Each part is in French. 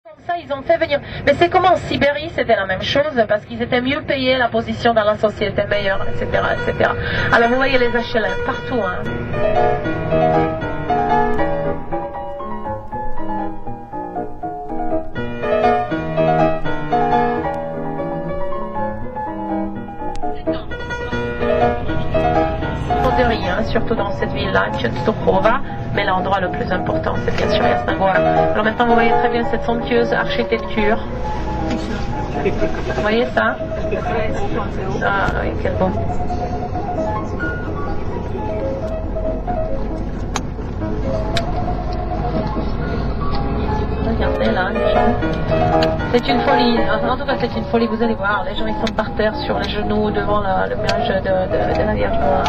Comme ça, ils ont fait venir. Mais c'est comme en Sibérie, c'était la même chose, parce qu'ils étaient mieux payés, la position dans la société meilleure, etc., etc. Alors vous voyez les HLM partout, hein. De rien, surtout dans cette ville-là, Częstochowa, mais l'endroit le plus important, c'est bien sûr Jasna-Góra. Alors maintenant, vous voyez très bien cette somptueuse architecture. Vous voyez ça? Ah oui, quel beau. Regardez là, les gens. C'est une folie. En tout cas, c'est une folie. Vous allez voir, les gens ils sont par terre sur les genoux devant le mage de la Vierge Noire.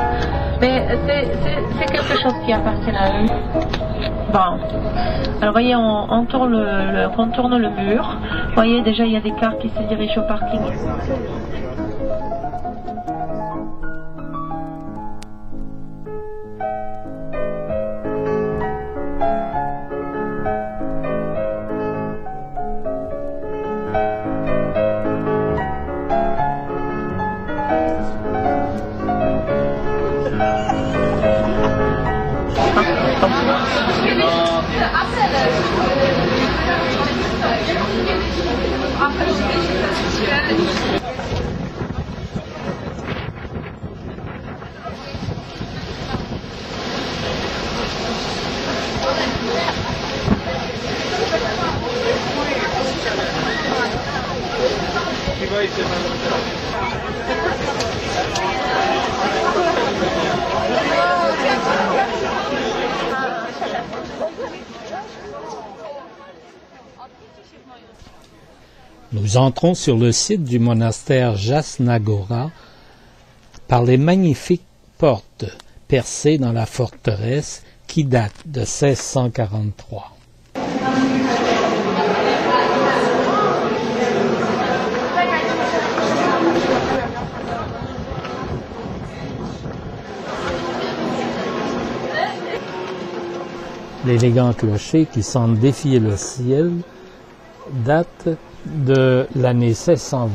Mais c'est quelque chose qui appartient à eux. Bon. Alors, voyez, on contourne le mur. Vous voyez, déjà, il y a des cars qui se dirigent au parking. Nous entrons sur le site du monastère Jasna-Góra par les magnifiques portes percées dans la forteresse qui datent de 1643. L'élégant clocher qui semble défier le ciel date de l'année 1620.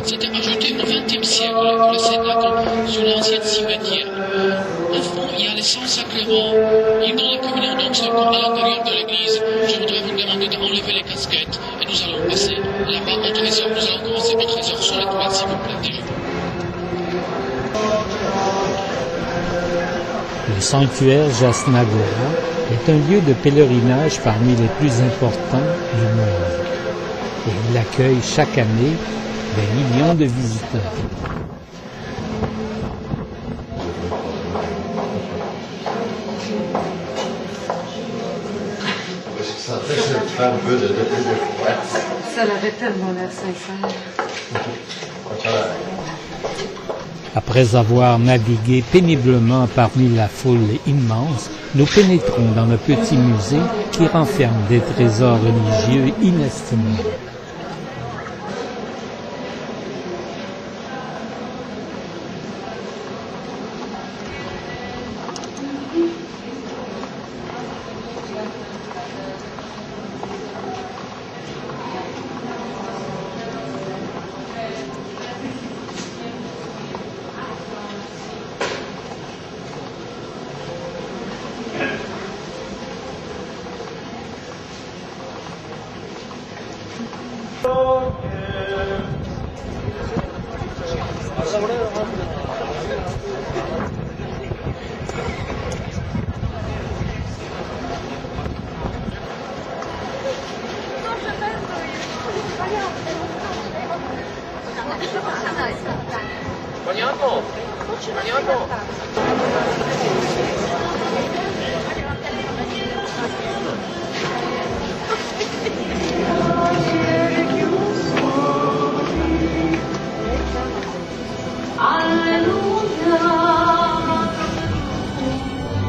C'était ajouté au XXe siècle, le Cénacle, sous l'ancienne cimetière. Au fond, il y a les 100 sacrements. Ils donnent la communion donc seulement à l'intérieur de l'église. Je voudrais vous demander d'enlever les casquettes et nous allons passer là-bas au trésor. Nous allons commencer au trésor sur les toilettes, s'il vous plaît, déjà. Le sanctuaire Jasna-Góra est un lieu de pèlerinage parmi les plus importants du monde. Et il accueille chaque année des millions de visiteurs. Ça l'avait tellement l'air sincère. Après avoir navigué péniblement parmi la foule immense, nous pénétrons dans le petit musée qui renferme des trésors religieux inestimables.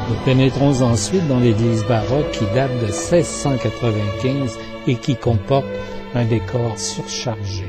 Nous pénétrons ensuite dans l'église baroque qui date de 1695 et qui comporte un décor surchargé.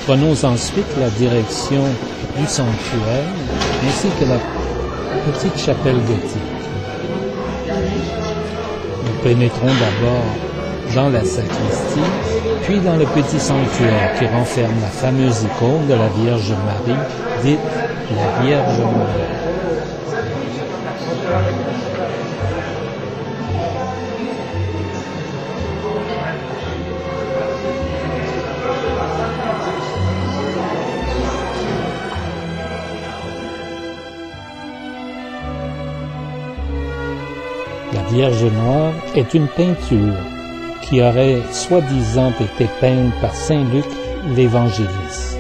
Prenons ensuite la direction du sanctuaire ainsi que la petite chapelle gothique. Nous pénétrons d'abord dans la sacristie, puis dans le petit sanctuaire qui renferme la fameuse icône de la Vierge Marie, dite la Vierge Marie. La Vierge Noire est une peinture qui aurait soi-disant été peinte par saint Luc l'Évangéliste.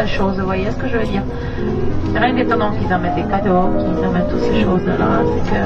Chose, vous voyez ce que je veux dire? C'est rien d'étonnant qu'ils amènent des cadeaux, qu'ils amènent toutes ces choses-là, c'est que